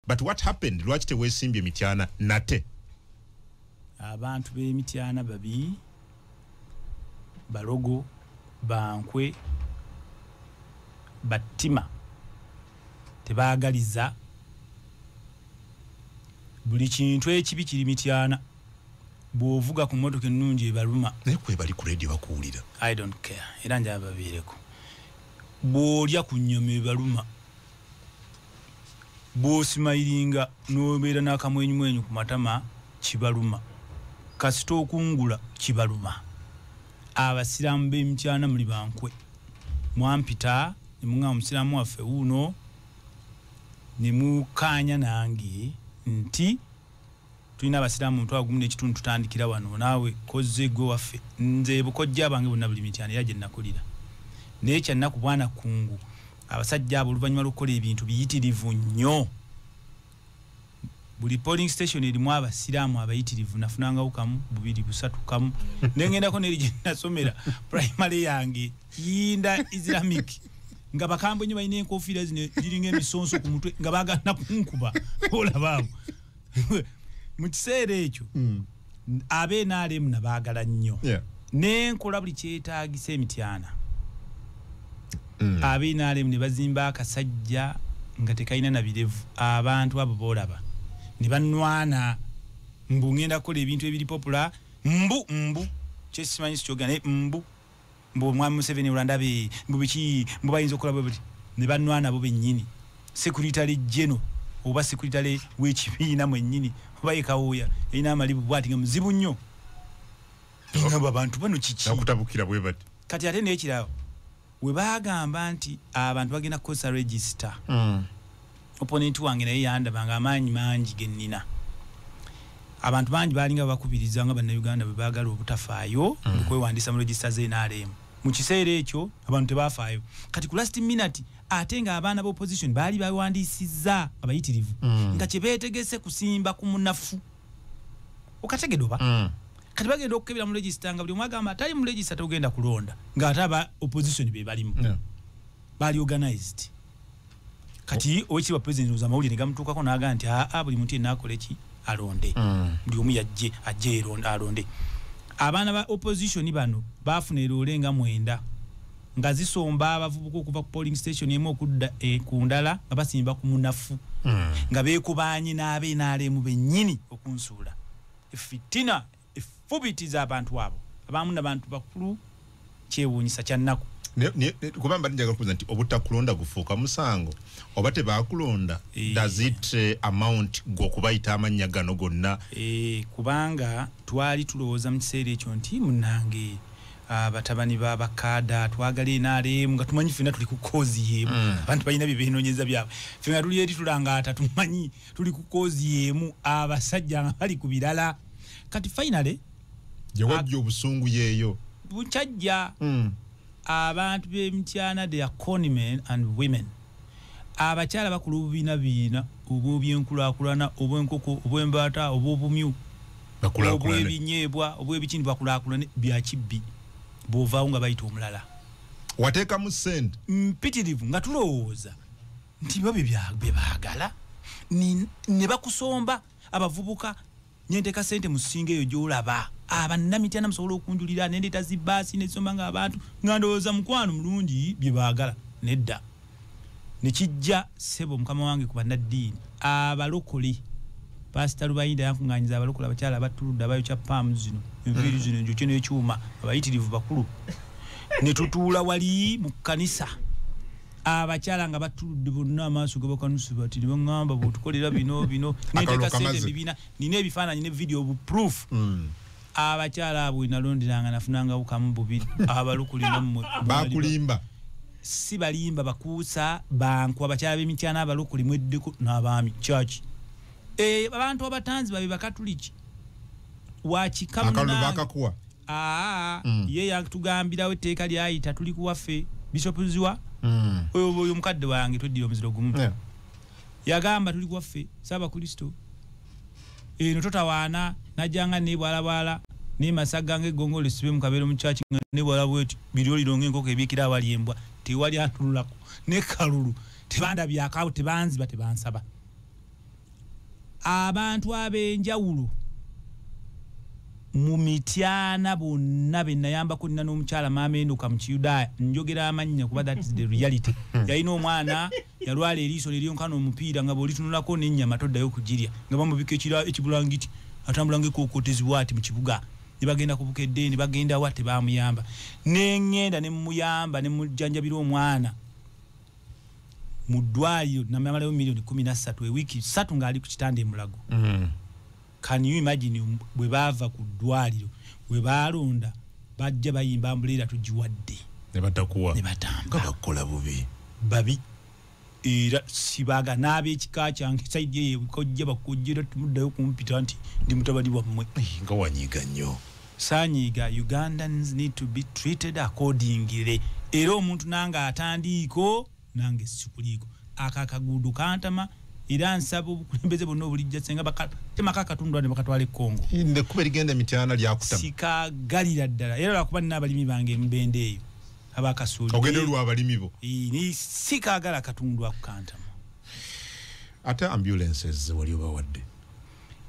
But what happened? Lwaki tewesimbye Mityana nate? Abantu be Mityana babi Balogo Bankwe Batima tebaagaliza buli kintu ekibi kiri Mityana bw'ovuga ku mmotoka ennungi ebaluma nekwe bali ku radio bakuwulira. I don't care era nja babeereko bw'olya ku nnyama ebaluma bw'osimayiringa n'obeera n'akamwenyumwenyu ku matama kibaluma kasita okungula kibaluma. Abasiraamu b'e Mityana muli Bankwe mwampita ne muŋŋamba omusiraamu waffe wuuno ne mukaanya nange nti tulina abasiraamu mutwa gumu n'ekitundu tutandikira wano naawe kozze gwe waffe nze bukojja bange bonna buli Mityana era gye nakulira naye kyannaku bwana kungu abasajja abo oluvannyuma lw'okukola ebintu biyitirivu nnyo. Buli polling station erimu abasiraamu abayitirivu nafunangawo kamu bubiri busatu kamu nengendako neri gye nasomera primary yange Yinda Islamic nga bakambwe nnyo balina enkofiira zino ziringa emisonso ku mutwe nga baagana kunkuba olabaamu mu kiseera ekyo ab'NRM nabaagala nnyo nenkola buli kyetaagisa Mityana. Ab'NRM ne bazimba akasajja nga tekalina na birevu abantu abo boolaba ne bannwana mbu ngenda kukola ebintu ebiri popular mbu kyesimanyi sikyogera naye mbu omwami Museveni Ulandabe mbu biki mbu bayinza okukola bwe ne bannwana bo bennyini secretary general oba secretary w'ekibiina mwennyini oba yekawuya erina amalibu bwati nga muzibu nnyo ngabo abantu bano kiki nakutabukira bwe bati kati ate n'ekirawo we baagamba nti abantu bagenda kukozesa register opponent wange naye yandabanga amaanyi mangi gennina abantu bangi balinga bakubiriza nga bannayuganda bwe baagala obutafaayo okwewandiisa mu register z'NRM mu kiseera ekyo abantu tebafaayo kati ku last minute ate nga abaana b'opposition baali bawandiisizza abayitirivu nga kye beetegese kusimba ku munafu okategedoba kati bagenda okukebera mu register nga buli omu agamba atali mu register togenda kulonda ng'ate aba opposition be balimu baali organized. Kati owekiba president uzamawulire gamutuukako n'agaa nti buli muntu yenna akole ki alonde buli omu yajje ajje alonde. Abaana ba opposition bano baafuna eroole nga 9 nga zisomba abavubuka okuva ku polling station emu okudda ku ndala nga basimba ku munafu nga beekubaanye n'ab'NRM bennyini okunsuula efitina efubitiza abantu abo abamu n'abantu bakulu kyewuunyisa kyannaku. Kubamba njagala kuza nti obutakulonda gufuuka musango oba tebakulonda does it amount gwokubayita amannya gano gonna kubanga twali tulowooza mu kiseera ekyo nti munnange batabani b'abakaada twagala NRM nga tumanyi ffenna tuli ku koozi y'emu abantu balina bye beenoonyeza byabwe ffe nga tuli eri tulangaata tumanyi tuli ku koozi y'emu abasajja nga bali ku birala kati finally gye wajja obusungu yeeyo bukyajja abantu b'e Mityana they are conmen and women abakyala bakulu obubiina obw'ebyenkulaakulana obw'enkoko obw'embaata obw'obumyu obw'ebinyeebwa obw'ebikindi bakulaakulane bya kibbi bw'ovaawo nga bayita omulala wateekamu ssente mpitirivu nga tulowooza nti bo bye baagala ne bakusomba abavubuka nyenteeka ssente mu ssinga eyo gy'olaba abannamityana musobola okunjulira nendeeta zibbaasi nesomba nga abantu nga ndowooza mukwano mulungi bye baagala nedda ne kijja ssebo mukama wange ku bannaddiini abalokole Pastor Lubayinda yankuŋŋaanyiza abalokole abakyala abattuludde abayokya paamu zino enviiri zino enjokye n'ekyuma abayitirivu bakulu ne tutuula wali mu kkanisa abakyala nga battuludde bonna amaaso gabakanusi bati ne baŋŋamba bw'otukolera bino nenteeka ssente ebibiina nina ebifaananyi ne video obu proof abakyala abo nalonderanga nafunangawo kamu bubiri abalukulinga bakulimba si balimba bakuusa banku abakyala b'Emityana abalukuli mweddeko n'abaami church abantu abatanzi babe bakatuliki wakikamunange bakakuwa ye yatugambirawo etteeka lyayita tuli kuwaffe Bishop Ziwa oyo mukadde wange tweddira omuziro gumu yagamba tuli kuwaffe Saabakristo eno totawaana najjanga nebwalabwala nemasaga ng'eggongolo sibe mu kabeero mu church nebwala bweti biryoliro ng'enkoko ebiikira awali embwa tewali atululako ne kalulu tebandabya akawo tebanziba tebansaba abantu ab'enjawulo mu Mityana bonna be nayambako nina n'omukyala maama Enduka mu Kiyudaaya njogera amannya kuba that is the reality. Yalina omwana yalwala eriiso liryonkana omupiira nga bw'olitunulako n'ennyama toddayo kugirya nga bamubika ekibulangiti atambula ng'ekkookotezi bw'ati mu kibuga ne bagenda ku Bukedde ne bagenda wa tebaamuyamba ne ŋŋenda ne muyamba ne mujjanjabira omwana mu ddwaliro namamalayo miliyoni 13 ewiiki 3 ng'ali ku kitanda e Mulago. Can you imagine bwe baava ku ddwaliro bwe baalonda bajja bayimba ambuleera tugiwadde ne batakuwa ne batamba bakola bubi babi era sibaga n'ab'ekika kyange saidi ye kojja bakojjera tumuddayo kumpita nti ndi mutabani wammwe nga wanyiga nnyo. Sanyiga. Ugandans need to be treated accordingly. Era omuntu nanga atandiiko nange sikuliiko akakagudu kantama era nsaba obukulembeze bonna obulijja senga batemaka akatundwa ne bakatwala e Congo. Ne kuba ligenda Mityana lyakutama sikagalira ddala era lwakuba nina abalimi bange Mbende eyo abakasuuli ogende lwa abalimi bo ni sikagala katundwa ku Kantama. Ate ambulances wali obawadde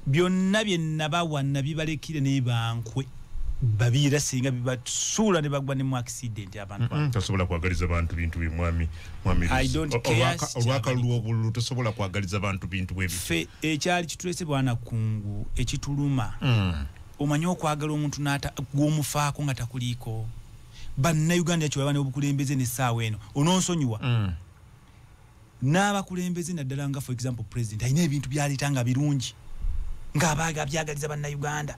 byonna bye nabawa nabibalekire ne bankwe babira singa bibasuula ne bagwa ne mu accident abantu tasobola kwagaliza bantu bintu bimwami I don't care olwakalu obululu tasobola kwagaliza bantu bintu bwe bife ekyali kitulese bwana kungu ekituluma omanyi okwagala omuntu n'ata gw'omufaako nga takuliiko bannayuganda ekyo babane obukulembeze n'essaawa eno ononsonyiwa n'abakulembeze naddala nga for example president alina ebintu byaleeta nga birungi ng'abaaga byagaliza bannayuganda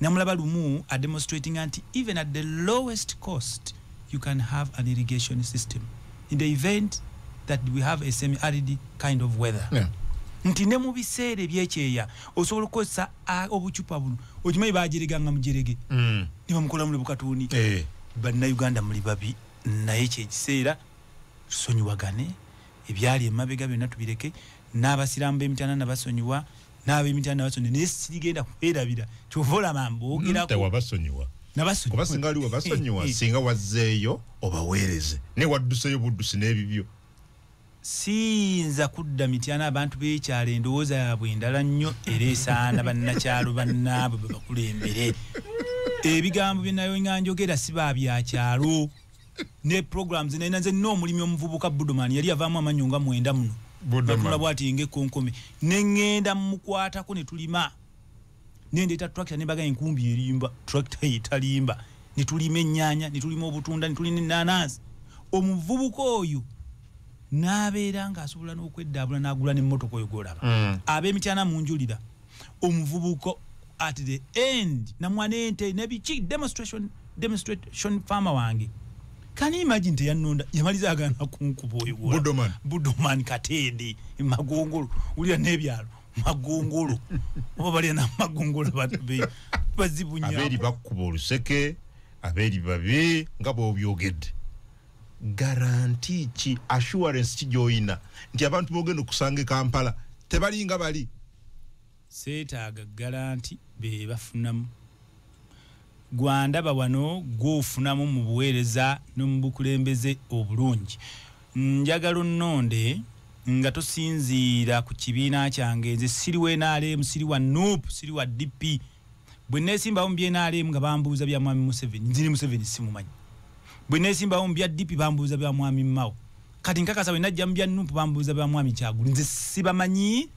namulaba lumu a demonstrating anti even at the lowest cost you can have an irrigation system in the event that we have a semi-arid kind of weather. Nti ne mu biseera ebyekyeya osobola okukozesa obucupa buno okimanyi bagireganga mujerege ne bamukola muli bukatuni bannayuganda muli babi naye kyekiseera tusonyiwagane ebyali emabega byonna tubireke n'abasiraamu b'Emityana nabasonyiwa n'ab'Emityana nabasonyiwa naye sirigenda kwerabira kyova olaba mbogerako tewabasonyiwa kuba singa aliwo basonyiwa singa wazzeeyo obaweereze ne wadduseyo buddusi n'ebibyo. Siyinza kudda Mityana abantu b'ekyalo endowooza yaabwe endala nnyo era esaana bannakyalo bannaabwe bwe bakulembere ebigambo bye nayo nga njogera si baabyakyalo ne programs nayina nze nno omulimi omuvubuka Budoman yali avaamu amannyo nga 9 muno batula bwati ng'ekkonkome ne ŋŋenda mukwatako ne tulima nendeeta tractor ne baga enkumbi erimba tractor etalimba ne tulima ennyaanya ne tulima obutunda ne tulina ennaanansi omuvubuka oyo n'abeera ng'asobola n'okweddaabula n'agula n'emmotoka oyo gw'olaba ab'Emityana munjulira omuvubuka at the end namwana ente nebiki demonstration farmer wange can you imagine teyannonda yamaliza agana kunkuba oyo Budoman Katende Magongolo ulya n'ebyalo Magongolo oba bali na Magongolo bazibunya aberi bakuba oluseke aberi babi nga bw'obyogedde guarantee ki assurance kijoyina nti abantu bogenda okusanga Kampala tebalinga bali seetaaga guarantee be bafunamu gwandaba wano gwofunamu mu buweereza no mu bukulembeze obulungi njagala nnonde nga tosinziira ku kibiina kyange nze siri wa NRM siri wa NUP siri wa DP bwe neesimbawo mu NRM nga bambuuza bya mwami Museveni nziri Museveni simumanyi bwe neesimbawo mu bya DP bambuuza bya mwami Mao kati nkakasa bwe najja mu bya NUP bambuuza bya mwami Kyagulanyi nze sibamanyi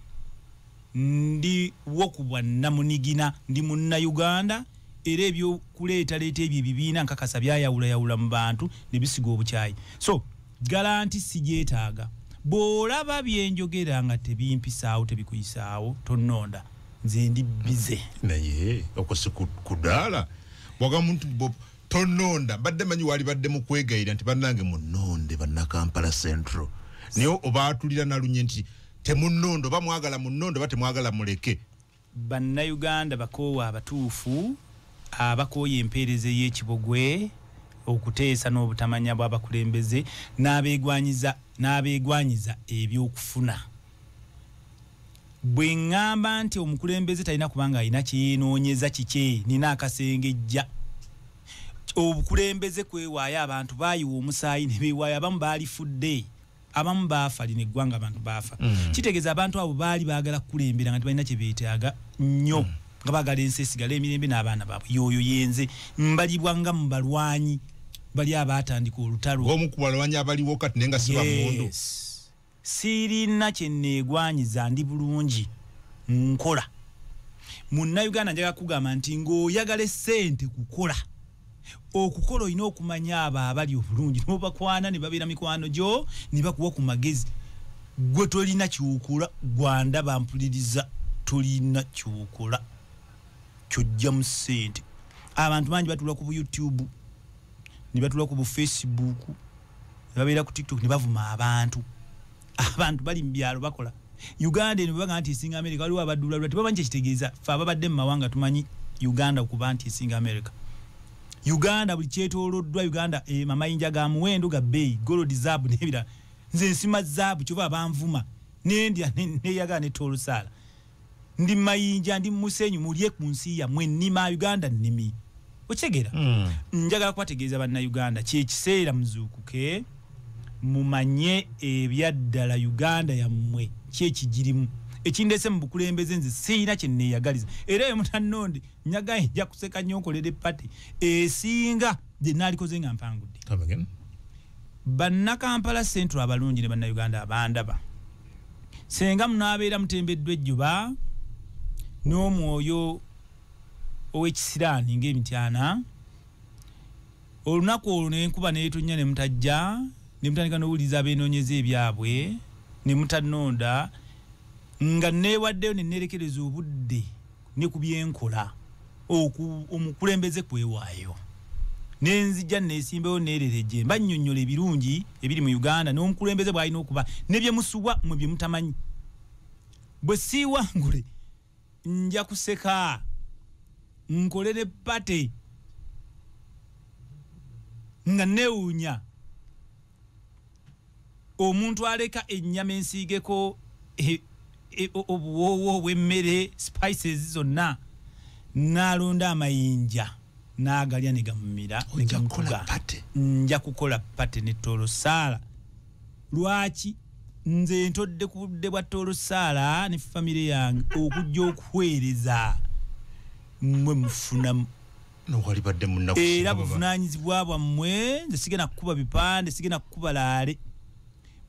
ndi wokubwa namunigina ndi munnayuganda era ebyo kuleeta leeta ebyo ebibiina nkakasa byayawulayawula mu bantu ne bisiga obukyayi so garanti sigyetaaga bw'olaba byenjogera nga tebimpisaawo tebikuyisaawo tonnonda nze ndi bize naye okosi kudaala bwaga muntu tononda badde manyi wali badde mu kwegayira nti bannange munnonde bannakampala Central niyo obaatulira nalunye nti temunnondo bamwagala munnondo batemwagala muleke bannayuganda bakoowa abatuufu abakooya empeereza y'ekibogwe okuteesa n'obutamanya bw'abakulembeze n'abeegwanyiza ebyokufuna bwe ŋŋamba nti omukulembeze talina kubanga alina kyeyenoonyeza kike nina akasengejja obukulembeze kwewaayo abantu baayiwa omusaayi ne beewaayo abamu baalifudde abamu baafa lino eggwanga abantu baafa kitegeeza abantu abo baali baagala kulembera nga tebalina kye beetaaga nnyo nga baagala ensi esigala emirembe n'abaana baabwe yoyo yenze mbalibwa nga mu balwanyi bali abaatandika olutalo omu ku balwanyi abaliwo kati nenga siba mundu sirina kye neegwanyiza ndi bulungi nkola Munnayuganda njaga kugamba nti ng'oyagala ssente kukola okukola olina okumanya abo abali obulungi n'obakwana ne babeera mikwano gyo ne bakuwa ku magezi gwe tolina ky'okola gwanda bampuliriza tolina ky'okola ky'ojja mu ssente abantu bangi batula ku YouTube ne batula ku Facebook ne babeera ku TikTok ne bavuma abantu bali mu byalo bakola Uganda ne baga nti esinga America waliwo abadula tebamanyi kitegeeza fa ababadde mu mawanga tumanyi Uganda okuba nti esinga America Uganda buli kyetooloddwa Uganda mamayinja ga muwendo ga bay gold zaabu nebira nze nsima zaabu kyova banvuma n'endya neyaga ne tolusala ndi mayinja ndi musenyu mulye ku nsi ya mwe nima Uganda nimi okegera njagala kwategeeza banna Uganda kye kiseera muzuukuke mumanye ebyaddala Uganda ya mmwe kye kijirimu ekindese mu bukulembeze nze sirina kye neeyagaliza era ye mutannonde nyaga nja kuseka nnyo nkolere pati esinga gye naalikoze nga mpangudde Bannakampala Central abalungi ne bannayuganda abandaba senga munaabeera mutembeddwa ejjuba n'omwoyo ow'ekisiraani ng'emityana olunaku olwo n'enkuba n'etonnya ne mutajja ne mutandika n'owuliriza abeenoonyeza ebyabwe ne mutannonda nga neewaddeyo ne neerekereza obudde ne ku byenkola omukulembeze kwewaayo nenzija neesimbewo neerereje mbannyonnyola ebirungi ebiri mu Uganda n'omukulembeze bw'alina okuba ne bye musuwa mu bye mutamanyi bwe siiwangule nja kuseka nkolere pate nga neewuunya omuntu aleka ennyama ensiigeko obuwoowo obw'emmere spices zonna n'alonda amayinja n'agalya ne gamumira ne gamukuga nja kukola pate ne toolosaala lwaki nze ntodde ku budde bwa toolosaala ne famire yange okujja okuweereza mmwe mufunamu n'owalibadde munnaku era buvunaanyizibwa bwammwe nze sigenda kukuba bipande sigenda kukuba laale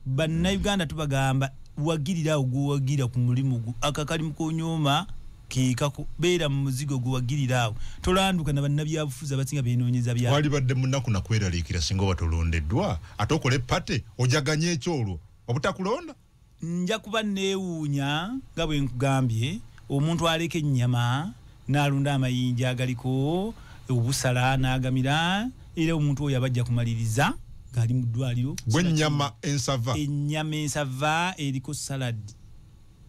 bannayuganda tubagamba wagirirawo gwewagira ku mulimu gu akakalimu konyooma kiikako beera mu muzigo gwewagiriraawo tolanduka na bannabyabufuzi abasinga beenoonyeza byabo walibadde munnaku nakweraliikira singa oba tolondeddwa ate okole pate ojaganye ekyolwo obutakulonda nja kuba neewuunya nga bwe nkugambye omuntu aleka ennyama n'alunda amayinja agaliko obusala n'agamira era omuntu oyo abajja kumaliriza gali mu ddwaliro gwennyama ensava eriko salad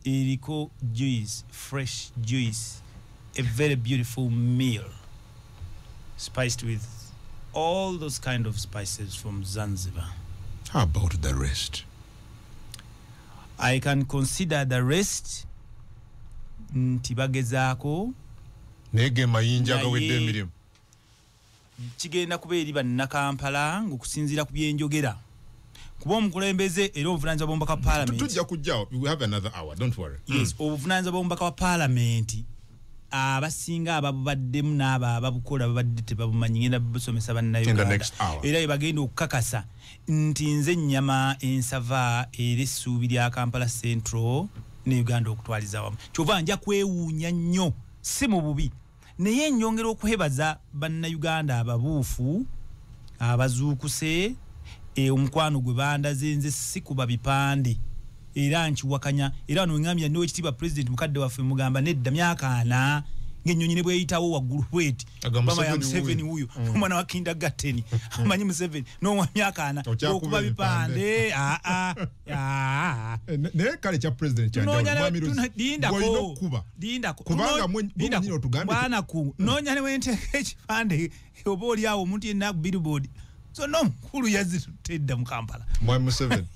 eriko juice fresh juice a very beautiful meal spiced with all those kind of spices from Zanzibar. How about the rest? I can consider the rest nti bagezaako nege mayinja gawedde emirimu kigenda kuba eri bannakampala ng'okusinziira ku byenjogera kuba omukulembeze era obuvunaanyizibwa bw'omubaka wa parliament tujja kujjawo we have another hour don't worry yes obuvunaanyizibwa bw'omubaka wa parliament abasinga ababubaddemu n'abo ababukola babadde tebabumanyi ngenda busomesa bannayuganda era bwe bagenda okukakasa nti nze ennyama ensava era essuubi lya Kampala Central ne Uganda okutwaliza wamu kyova nja kwewuunya nnyo si mu bubi naye nnyongera okwebaza bannayuganda ababuufu abazuukuse omukwano gwe bandaze nze si kuba bipande era nkiwakanya era nongambya n'owekitiibwa president mukadde waffe mugamba nedda myaka ana ng'ennyonyi ne bweyitawo waggulu bweti mama ya Museveni wuyo omwana wa kindergarten amanyi Museveni n'owa myaka ana okuba bipande naye kale kya president lindako kubanga mwenyini otugambye bwanaku noonya ne wenteeka ekipande oba oli awo omuntu yenna ku billboard so n'omukulu yazitedda mu Kampala mwami Museveni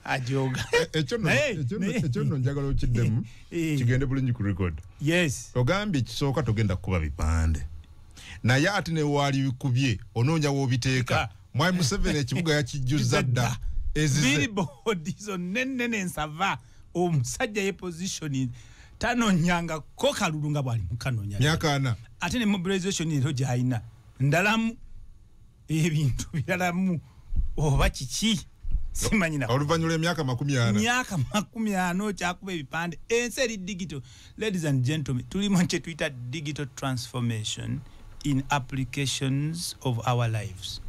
ajoga ekyo nno njagala okiddemu kigende bulungi ku record yes ogambye ekisooka togenda kukuba bipande naye ate ne waali bikubye onoonya woobiteeka Mwai Museveni ekibuga yakijjuza dda billboard izo nene nsava omusajja ye position tanonyanga ko kalulu nga bwali mukanonya myakana ate ne mobilization ero gyayina ndalamu ebintu biralamu oba kiki simanyina oluvanyula emyaka 40 kyakuba ebipande ensi eri digital. Ladies and gentlemen, tuli mu kye tuyita digital transformation in applications of our lives.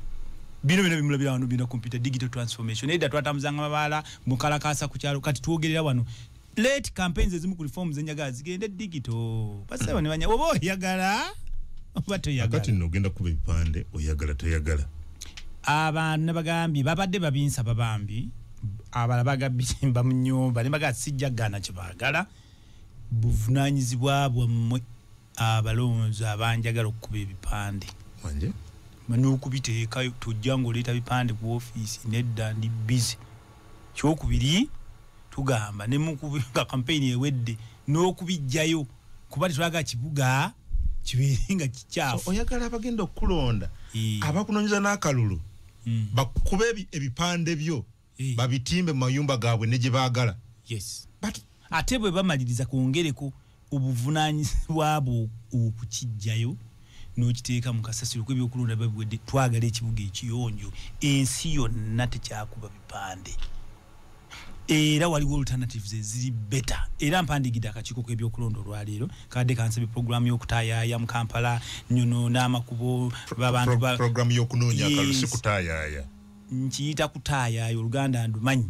Bino bimulabira wano bino computer digital transformation edda twatamuzanga mabala mukalakasa ku kyalo kati tuogerera wano late campaigns ezimu ku reforms enyaga zigende digital basewa ne banya obo yagala obato yagala kati nogenda kuba ebipande oyagala toyagala abantu bagambye babadde babinsa babambi abalabaga bisimba mu nyumba ne baga sijja gana kibagala buvunanyizibwa bwamwe abalonzi abanjagala okuba ebipande wanje manu kubiteeka tujja ngoleta bipande ku office nedda ndi busy kyokubiri tugamba ne mukubika campaign ewedde n'okubijjayo kuba tulaga kibuga kibiringa kikyafu so, oyagala abagenda okulonda abakunonyeza n'akalulu bakube ebipande byo babitimbe mu mayumba gaabwe ne gye baagala. Yes, but ate bwe bamaliriza kwongereko obuvunanyizibwa bwo okukijjayo n'okiteeka mu kasasiro kw'ebyokulonda babwedde twagala ekibuga ekiyonjo ensi yonna tekyakuba bipande era waliwo alternatives eziri better era mpandigidde akakiiko k'ebyokulonda olwaleero kadde kansabe programu y'okutayaaya mu Kampala nyono n'amakubo babantu programu y'okunoonya akalusi kutayaaya nkiyita kutayaaya Oluganda ndumanyi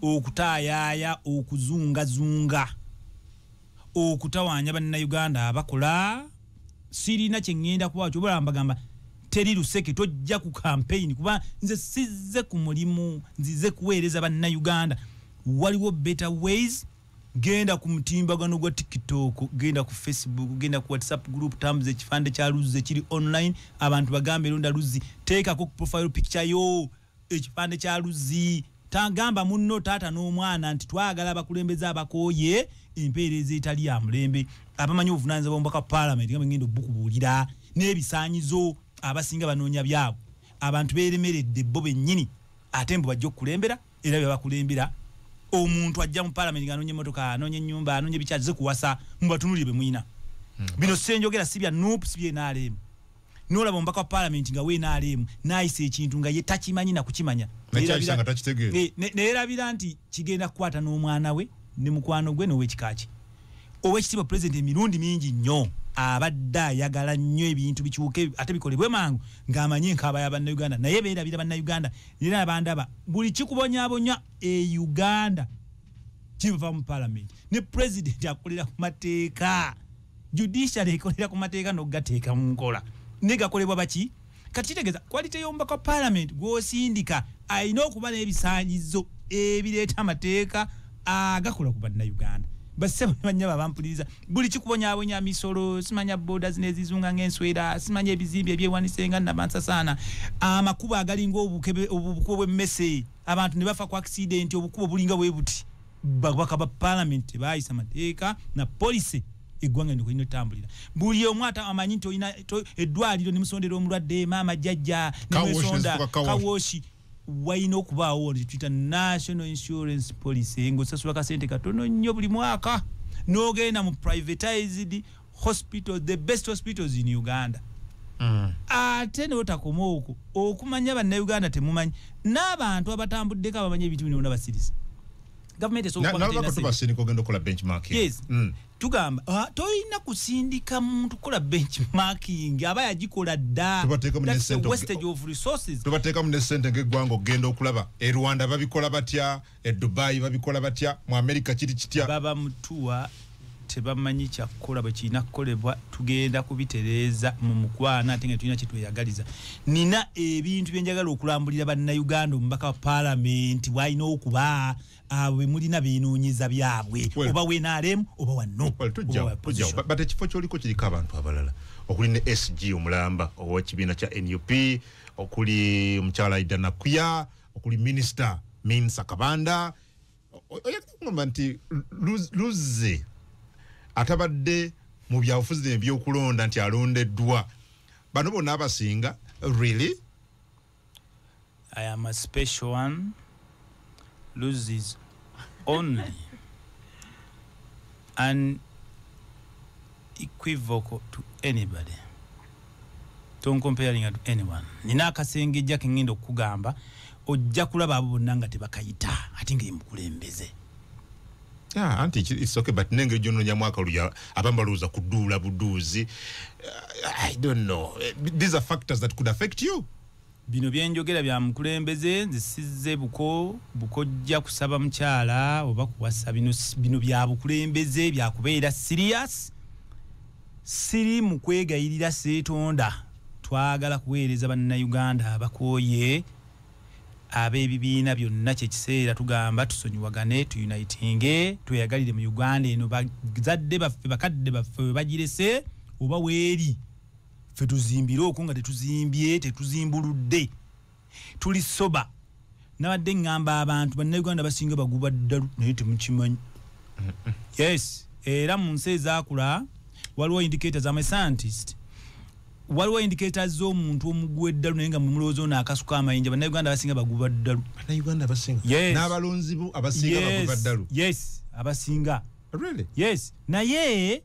okutayaaya okuzungazunga okutawaanya bannayuganda abakola sirina kyengenda kuba kyobola mbagamba teri luseke tojja ku campaign kuba nze sizze ku mulimu nzize kuweereza bannayuganda waliwo better ways. Genda ku mutimbagano gwa TikTok, genda ku Facebook, genda ku WhatsApp group tambuze ekifande kya Luzi kiri online abantu bagambe londa Luzi teeka ku profile picture yo ekifande kya Luzi tangamba munno tata n'omwana nti twagala bakulembeza abakoye empeereza etali ya mulembe abamanyi obuvunanyizibwa bw'omubaka parliament nga ngendo bukubuulira n'ebisaanyizo abasinga banoonya byabo abantu beeremeredde bo bennyini ate mbu bajja okukulembera era bye bakulembera omuntu ajja mu parliament ng'anoonya emmotoka anoonya ennyumba anoonya ebikyaze kuwasa mu batunulire be mwina bino senjogera sibya nope sibye naalemu n'olaba omubaka wa parliament nga we naalemu naayisa ekintu nga ye takimanyi na kukimanya neerabira nti kigenda kukwata n'omwana we ne mukwano gwe n'owekikaaki owekitiibwa president emirundi mingi nnyo abadde ayagala nnyo ebintu bikyuke ate bikolebwe mangu ng'amanyi enkaaba ya bannayuganda naye beerabira bannayuganda era abandaba buli kikubonyaabonya e Uganda kiva mu parliament ne president akolera ku mateeka judiciary ekolera ku mateeka n'ogateeka mu nkola ne gakolebwa baki kati kitegeeza quality y'omubaka wa parliament gw'osindika alina okuba n'ebisaanyizo ebireeta amateeka agakola ku bannayuganda basebo banyaba bampuliriza buli kikubonyaabonya misolo simanya borders nezizunga ng'enswera simanya ebizimbe ebyewanisenga nabansa sana amakubo agalinga obukubo bw'emmese abantu ne bafa ku accident obukubo bulinga bwe buti babaka ba parliament baayisa mateeka na police eggwanga ndikulina otambulira buli omu ata amanyi nti olina eddwaliro ne musondera omulwadde maama jjajja ne musonda kawoshi waina okubaawo twita national insurance policy ng'osasula kasente katono nnyo buli mwaka n'ogenda mu privatized hospital the best hospitals in Uganda ate n'otakoma okwo okumanya bannayuganda temumanyi n'abantu abatambuddeko abamanyi ebintu bino n'abasiriza government esookuba benchmarking. Yes. Tugamba toyina kusindika muntu kola benchmarking aba yagikola dda that's a wastage of resources tubateeka mu nesente ng'eggwanga ogenda okulaba e Rwanda babikola batya e Dubai babikola batya mu America kiri kitya baba mutuwa tebamanyi kyakukola bwe kirina kukolebwa tugenda kubitereeza mu mukwana ate nga tulina kyetweyagaliza nina ebintu byenjagala okulambulira bannayuganda omubaka wa parliament bwalina okuba abwe mulina beenoonyeza byabwe oba wenaalemu oba wanno but ekifo kyoliko kiriko abantu abalala okuli ne SG omulamba ow'ekibiina kya NUP okuli omukyala Ida Nakuya okuli minisita Minsa Kabanda oyagala kugamba nti Luze atabadde mu byabufuzi ebyokulonda nti alondeddwa bano bonna abasinga really I am a special one, loses only unequivocal to anybody. Don't comparing it to anyone. Nina akasengejja kengenda okugamba ojja kulaba abo bonna nga tebakayita ate ng'emukulembeze. Yeah, auntie, it's okay, but nenge jono nyamwaka luya abambaluza kudula buduzi. I don't know. These are factors that could affect you. Bino byenjogera bya mukulembeze nzisize bukojja kusaba mkyala oba kuwasa bino bya bukulembeze bya kubeera serious. Siri mu kwegayirira Seetonda. Twagala kuweereza bannayuganda abakooye ab'ebibiina byonna kye kiseera tugamba tusonyiwagane tuyunitinge tweyagalire mu Uganda eno bazadde baffe bakadde baffe bagirese oba weeri ffe tuzimbire okwo nga tetuzimbye tetuzimbuludde tuli soba nabadde ngamba abantu bannayuganda basinga baguba ddalu naye temukimanyi. Yes, era mu nsi ezaakula waliwo indicators. I'm a scientist. Waliwo indicators z'omuntu omugwa eddalu naye nga mu mulowooza ono akasuka amayinja bannayuganda abasinga baguba ddalu. Bannayuganda abasinga? Yes. N'abalonzi abasinga baguba ddalu? Yes, abasinga. Really? Yes. Naye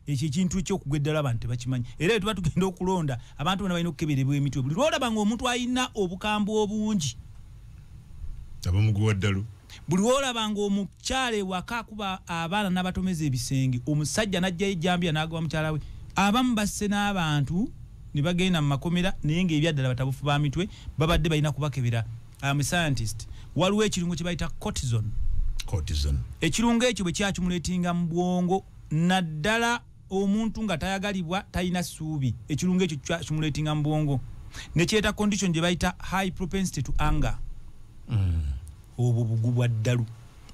ekyo ekintu eky'okugwa eddalu abantu tebakimanyi. Era tuba tugenda okulonda abantu bonna balina okukeberebwa emitwe. Buli lwolaba ng'omuntu alina obukambwe obungi abamuguwa ddalu. Buli lwolaba ng'omukyala ewaka akuba abaana n'abatomeza ebisenge omusajja n'ajjayo ejjambiya n'agawa mukyala we abamu basse n'abantu ne bagenda mu makomera naye ng'ebyaddala batabufu ba mitwe babadde balina kubakebera. I'm a scientist. Waliwo ekirungo kye bayita cortisone. Ekirungo ekyo bwe kyakimulatinga mu bwongo naddala omuntu nga tayagalibwa talina ssuubi ekirungo ekyo kyakimulatinga mu bwongo ne kyeta condition gye bayita high propensity to anger. Obwo bugubwa ddalu.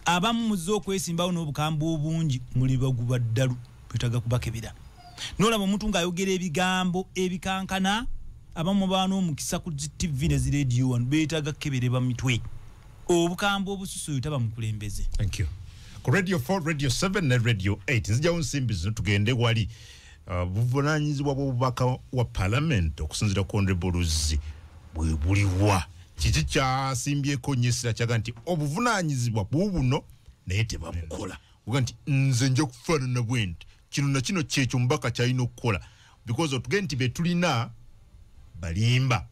Abamu muzze okwesimbawo n'obukambwe obungi muli bagubwa ddalu bwetaga kubakebera. Nolaba omuntu ng'ayogera ebigambo ebikankana abamu baana omukisa ku TV ne zi radio wano beetaga kebereba mitwe. Obukambwe obususu taba mukulembeze. Thank you. Ku Radio 4, Radio 7 ne Radio 8 nzijawo nsimbi zino tugende wali buvunaanyizibwa bw'obubaka wa Parliament okusinziira ku Honorable Luzzi bwe buliwa. Kiki kyasimbyeko nnyesira kyaga nti obuvunaanyizibwa buubuno naye tebabukola. Uga nti nze nja kufaanana bwenti kino na kino kyekyo mubaka kyalina okukola because otugende nti betulina balimba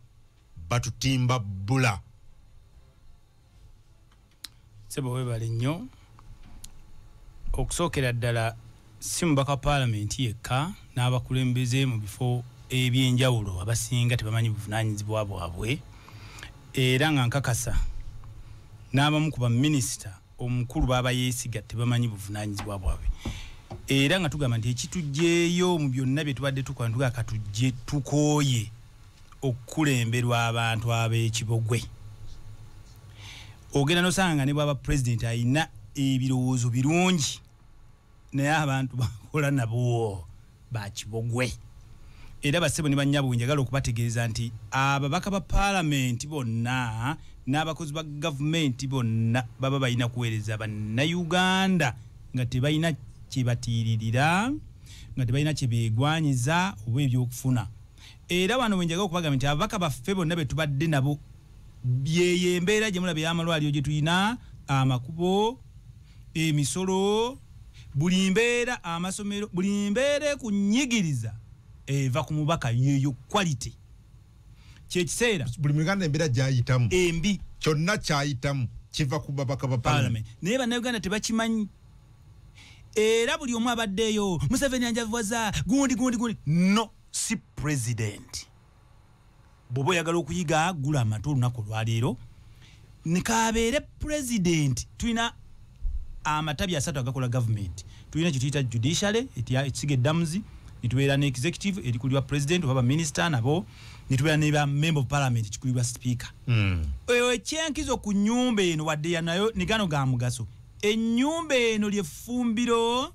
batutimba bbula. Sebo webale nnyo okusookera ddala si mubaka Parliament yekka n'abakulembeze mu bifo ebyenjawulo abasinga tebamanyi buvunaanyizibwa bwabwe. Era nga nkakasa n'abamu ku baminisita omukulu baba yeesiga tebamanyi buvunaanyizibwa bwabwe. Era nga tugamba nti ekitujjeeyo mu byonna bye tubadde tukola ntuga katujje tukooye okukulemberwa abantu ab'ekibogwe. Ogenda nosanga ne bwaba president ayina ebirowoozo birungi naye abantu bakola nabo bakibogwe. Era basebo ne banyabo njagala okubategeeza nti ababaka ba Parliament bonna n'abakozi ba government bonna baba balina kuweereza bannayuganda nga tebalina kye batiiririra nga tebalina kye beegwanyiza oba ebyokufuna. Era wano bwe njagala okubagamba nti ababaka baffe bonna be tubadde nabo byeye embeera gye mulaba y'amalwaliro gye tulina amakubo emisolo buli mbeera amasomero buli mbeera ekunyigiriza eva ku mubaka yeyo quality kyekiseera buli muganda embeera gyayitamu embi kyonna kyayitamu kiva ku babaka ba Parliament naye bannayuganda tebakimanyi. Era buli omu abaddeyo Museveni anjavaza gundi no si president. Bobo oyagala okuyiga gula amatu olunaku olwaleero nikabeere president. Tulina amatabi asatu agakola government. Tulina kye tuyita judiciary ekiga eddamuzi, nitubeera ne executive erikulirwa president oba minister nabo, nitubeera ne ba member of parliament kikulirwa speaker. Oyo ekyenkizo ku nnyumba eno wadde ya nayo nigano ga mugaso. Ennyumba eno lyefumbiro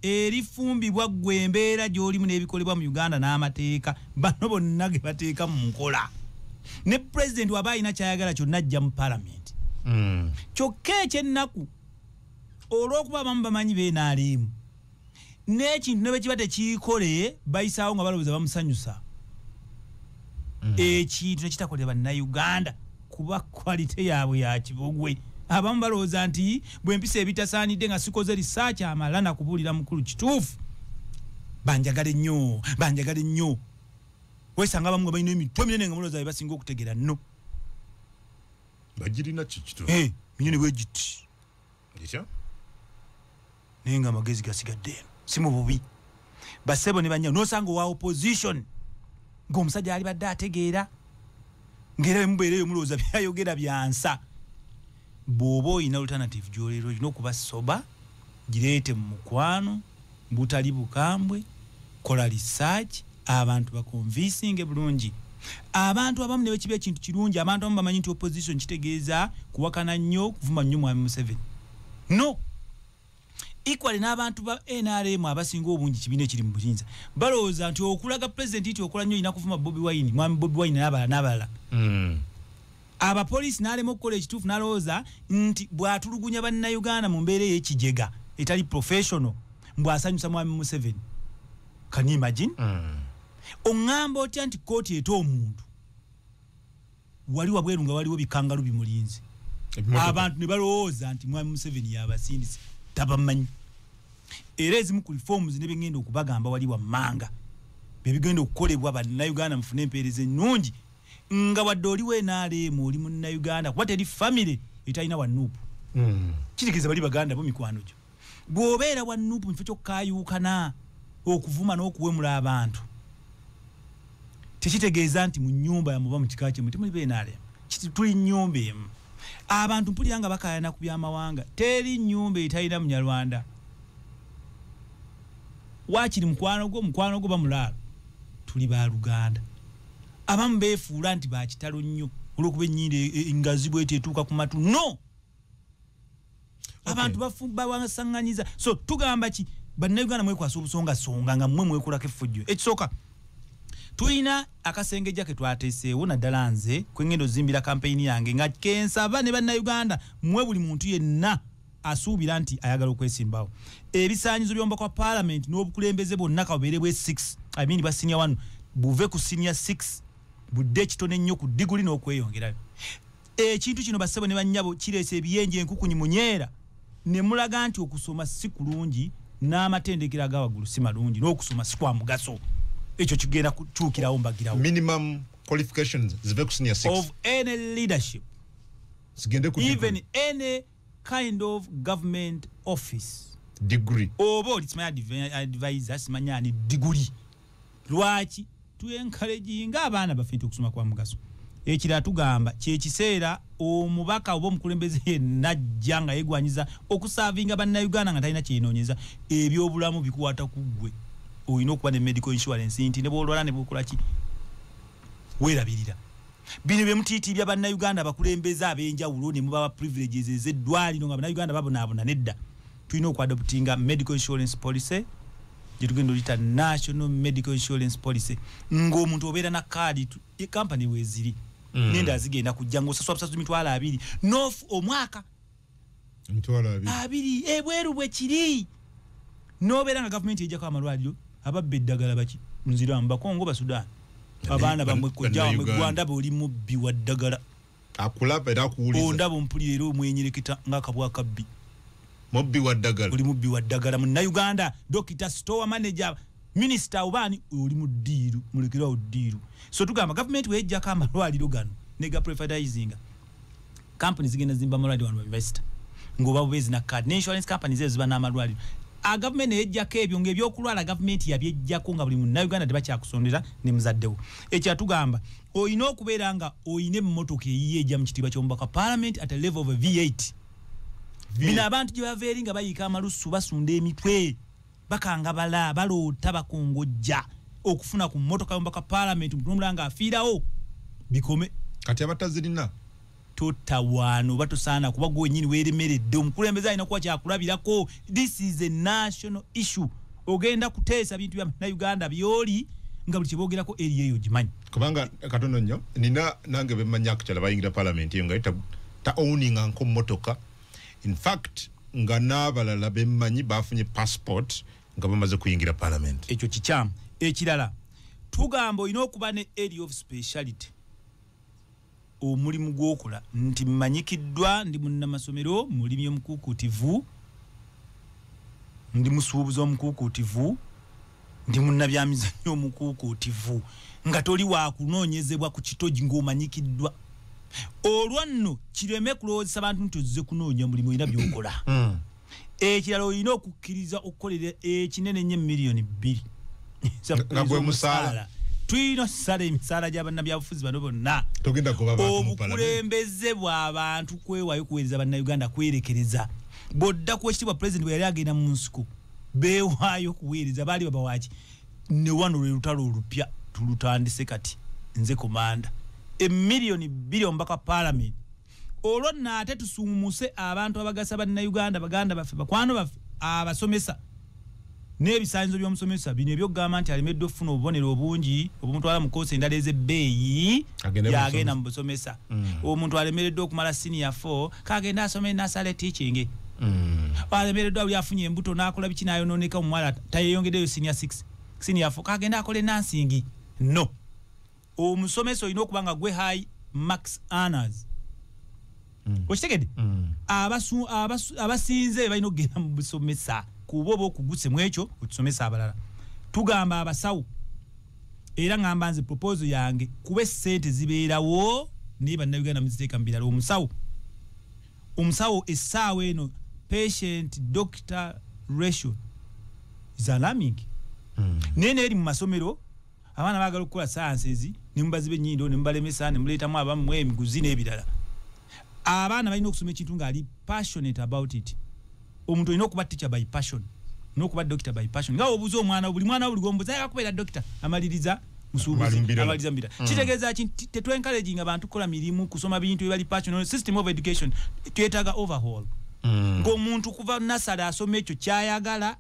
erifumbibwa gwe embeera gy'olimu n'ebikolebwa mu Uganda n'amateeka bano bonna ge bateeka mu nkola. Ne president waba alina kyayagala kyonna ajja mu parliament. Kyokka ekyennaku olw'okuba abamu bamanyi beenaalimu n'ekintu ne bwe kiba tekiikole bayisaawo nga balowooza bamusanyusa. Ekintu nekitakolera bannayuganda kuba quality yaabwe ya kibogwe abamu balowooza nti bwe mpisa ebitasaanidde nga sikoze research amala nakubuulira mukulu kituufu banjagale nnyo wesanga abamu nga balina emitwe minene nga mulowooza bebasinga okutegeera nno bagirina kikituufu minene bwe giti naye nga amagezi gasigadde eno si mu bubi basebo ne banya nosanga wa opposition ng'omusajja ali badde ategeera ng'era mubeereyo mulowooza byayogera byansa bw'oba oyina alternative gy'olero olina okuba soba gireete mu mukwano butali bukambwe kola research abantu bakonvinsinge bulungi abantu abamu ne bekiba ekintu kirungi abantu abamu bamanyi nti opposition kitegeeza kuwakana nnyo kuvuma nnyo mwami Museveni no equally n'abantu ba NRM abasinga obungi kibiina ekiri mu buyinza balowooza nti okulaga president nti okola nnyo ina kuvuma Bobi Wine mwami Bobi Wine n'abalala abapoliisi n'alema okukola ekituufu n'alowooza nti bw'atulugunya bannayuganda mu mbeera ey'ekijega etali professional mbw'asanyusa mwami Museveni can you imagine oŋŋamba otya nti kooti eta omuntu wali wabweru nga waliwo bikangalu bimulinze abantu ne balowooza nti mwami Museveni yabasindise tabamanyi era ezimu ku reforms ne bigenda okubagamba wali wammanga bebigenda okukolebwa bannayuganda mufune empeereza ennungi nga wadde oli weenaaleemu oli munnayuganda kuba teri famire etalina wanuupu kirikiza bali baganda bo mikwano gyo bw'obeera wanuupu mu kifo ky'okukaayuukana okuvuma n'okuwemula abantu tekitegeeza nti mu nnyumba yamuba mu kika kyemu temuli beenaaleemu tuli nnyumba emu abantu mpulira nga bakaayana ku byamawanga teri nnyumba etalina munyarwanda waakiri mukwano gwo bamulaalo tuli baluganda abamu beefuula nti bakitalo nnyo olw'okuba ennyinda engazi bwete etuuka ku matu no abantu bawasaŋŋanyiza so tugamba ki bannayuganda mwekwasa obusongasonga nga mmwe mwekolako effujjo ekisooka tulina akasengejja ke twateeseewo naddala nze kwengendo zimbira kampeyini yange nga kensaba ne bannayuganda mmwe buli muntu yenna asuubira nti ayagala okwesimbawo ebisaanyizo by'omba kwa parliament n'obukulembeze bwonna kabubeere bwe 6 bwa senior 1 buve ku senior 6 budde kitone nnyo ku diguli n'okweyongerayo ekintu kino bassebo ne bannyabo kireese ebiyenje enkukunyi munyeera ne mulaga nti okusoma si kulungi n'amatendekero agawaggulu si malungi n'okusoma si kwa mugaso ekyo kigenda kukyukirawo mbagirawo minimum qualifications zive ku senior 6 of any leadership even any kind of government office degree oba olisimanyi advisor simanya ni degree lwaki tuyenkalejinga abaana baffe nti okusoma kwa mugaso ekira tugamba kyekiseera omubaka oba omukulembeze najja nga yegwanyiza okusaavinga bannayuganda nga talina kyenoonyeza ebyobulamu bikukwata ku ggwe olina okuba ne medical insurance nti ne bwolwala ne bwokola ki weerabirira bino bye mutiitibya bannayuganda abakulembeze ab'enjawulo ne mubawa privileges ez'eddwaliro nga bannayuganda babonaabona nedda tulina okwadoptinga medical insurance policy gyetugenda olita national medical insurance policy ng'omuntu obeera na kaadi kampani weeziri nenda zigenda kujja ng'osasula busasula mitwalo 2 nof omwaka mitwalo 2 ebweru bwe kiri n'obeera nga gavumenti ejjako amalwaliro ababba eddagala baki nziramu bakongo Basudan abaana bamwe kojja bamwe Gwanda boli mubbi wa ddagala akulaba era akuwuliza ondaba ompulira omwenyereketa ng'akabwa kabbi mubbi wa ddagala oli mubbi wa ddagala munnayuganda dokita store manager minister obani oli mu ddiiru mulekera oddiiru so tugamba government wejjako amalwaliro gano nega privatizing company zigenda zimba amalwaliro wano investor ngoba bubezi na card insurance companies ezo ziba n'amalwaliro a government ejjako ebyo ng'ebyokulwala government yabyejjako nga buli munnayuganda tebakyakusondera ne muzaddewo ekyatugamba oyina okubeera nga oyina emmotoka eyiye ejja mu kitiibwa ky'omubaka parliament at a level of a V8 bino abantu gye bava eri nga bayiika amalusu basunda emitwe bakanga bala baloota bakongojja okufuna ku mmotoka y'omubaka parliament mutumula nga afiirawo bikome kati abatazirina totawaano batosaana kuba gwennyini weeremeredde omukulembeze alina kuba kyakulabirako this is a national issue ogenda kuteesa bintu bya Uganda byoli nga buli kyeboogerako eri eyo gimanyi kubanga katono nnyo nina nange bemanya kukyala bayingira parliament eyo nga ta owninga nko mmotoka in fact nga n'abalala bemmanyi bafunye passport nga bamaze kuyingira parliament ekyo kikyamu ekirala tugamba olina okuba ne area of speciality omulimu gwokola nti mmanyikiddwa ndi munnamasomero mulimi omukuukutivu ndi musuubuzi omukuukutivu ndi munnabyamizannyo omukuukutivu nga toli wakunoonyezebwa ku kitogi ng'omanyikiddwa olwo nno kireme kulowoozesa abantu nti ozze kunoonya mulimu olina byokola ekirala olina okukkiriza okukolera ekinene nnyo miliyoni 2 nga gwe musaala tulina okusala emisaala gy'abannabyabufuzi bano bonna obukulembeze bw'abantu kwewaayo kuweereza bannayuganda kwerekereza bw'odda ku ekitibwa pulezidenti bwe yali agenda mu nsiko beewaayo kuweereza baali babawaki ne wano lwe lutalo olupya tulutandise kati nze komanda emiliyoni 2 omubaka paalamenti olwo nno ate tusuumuse abantu abagasa bannayuganda baganda baffe bakwano baffe abasomesa n'ebisaanyizo by'omusomesa bino ebyokugamba nti alemedde okufuna obubonero obungi obumutwala mu koosi endala ez'ebbeeyi yagenda mu busomesa omuntu alemereddwa okumala senior 4 kagenda asome nasale teaching alemereddwa buli afunye embuto n'akola biki n'ayonooneka omuwala tayeyongeddeyo senior 6 senior 4 kagenda akole nansingi no omusomesa olina okuba nga gwe high max earners okitegedde abasinze balina okugenda mu busomesa kuba oba okuguse mu ekyo okisomesa abalala tugamba abasawo era ngamba nze proposal yange kuba essente zibeerawo naye bannayuganda muziteeka mu birala omusawo essaawa eno patient doctor ratio is alarming naye neeri mu masomero abaana baagala okukola sciences ne mubaziba ennyindo ne mubalemesa ne muleetamu abamu emiguzi n'ebirala abaana balina okusoma ekintu ng'ali passionate about it omuntu olina okuba teacher by passion n'okuba doctor by passion nga obuuza omwana buli mwana buli gombuza ayagala kubeera doctor amaliriza musuubuzi amaliriza mbira kitegeeza kinti tetwencouraging abantu kukola mirimu kusoma bintu ebali passion system of education twetaaga overhaul ng'omuntu kuva nasale asoma ekyo kyayagala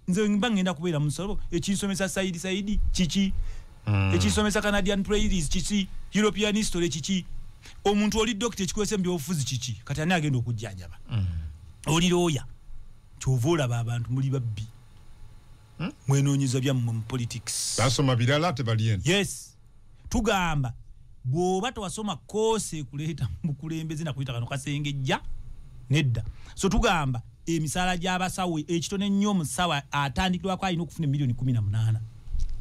nze mba ngenda kubeera mu nsalo ekinsomesa saidi kiki ekinsomesa Canadian Prairies kiki European history kiki omuntu oli doctor ekikwese mu byobufuzi kiki kati ani agenda okujjanjaba oli lawyer kyova olaba abantu muli babbi mwenoonyeza byammwe mu politics basoma birala tebalien yes tugamba bw'oba tewasoma koose ekuleeta mu bukulembeze nakuyita kano kasengejja nedda so tugamba emisaala gy'abasawo ekitone nnyo omusawo atandikirwako alina okufuna miliyoni 18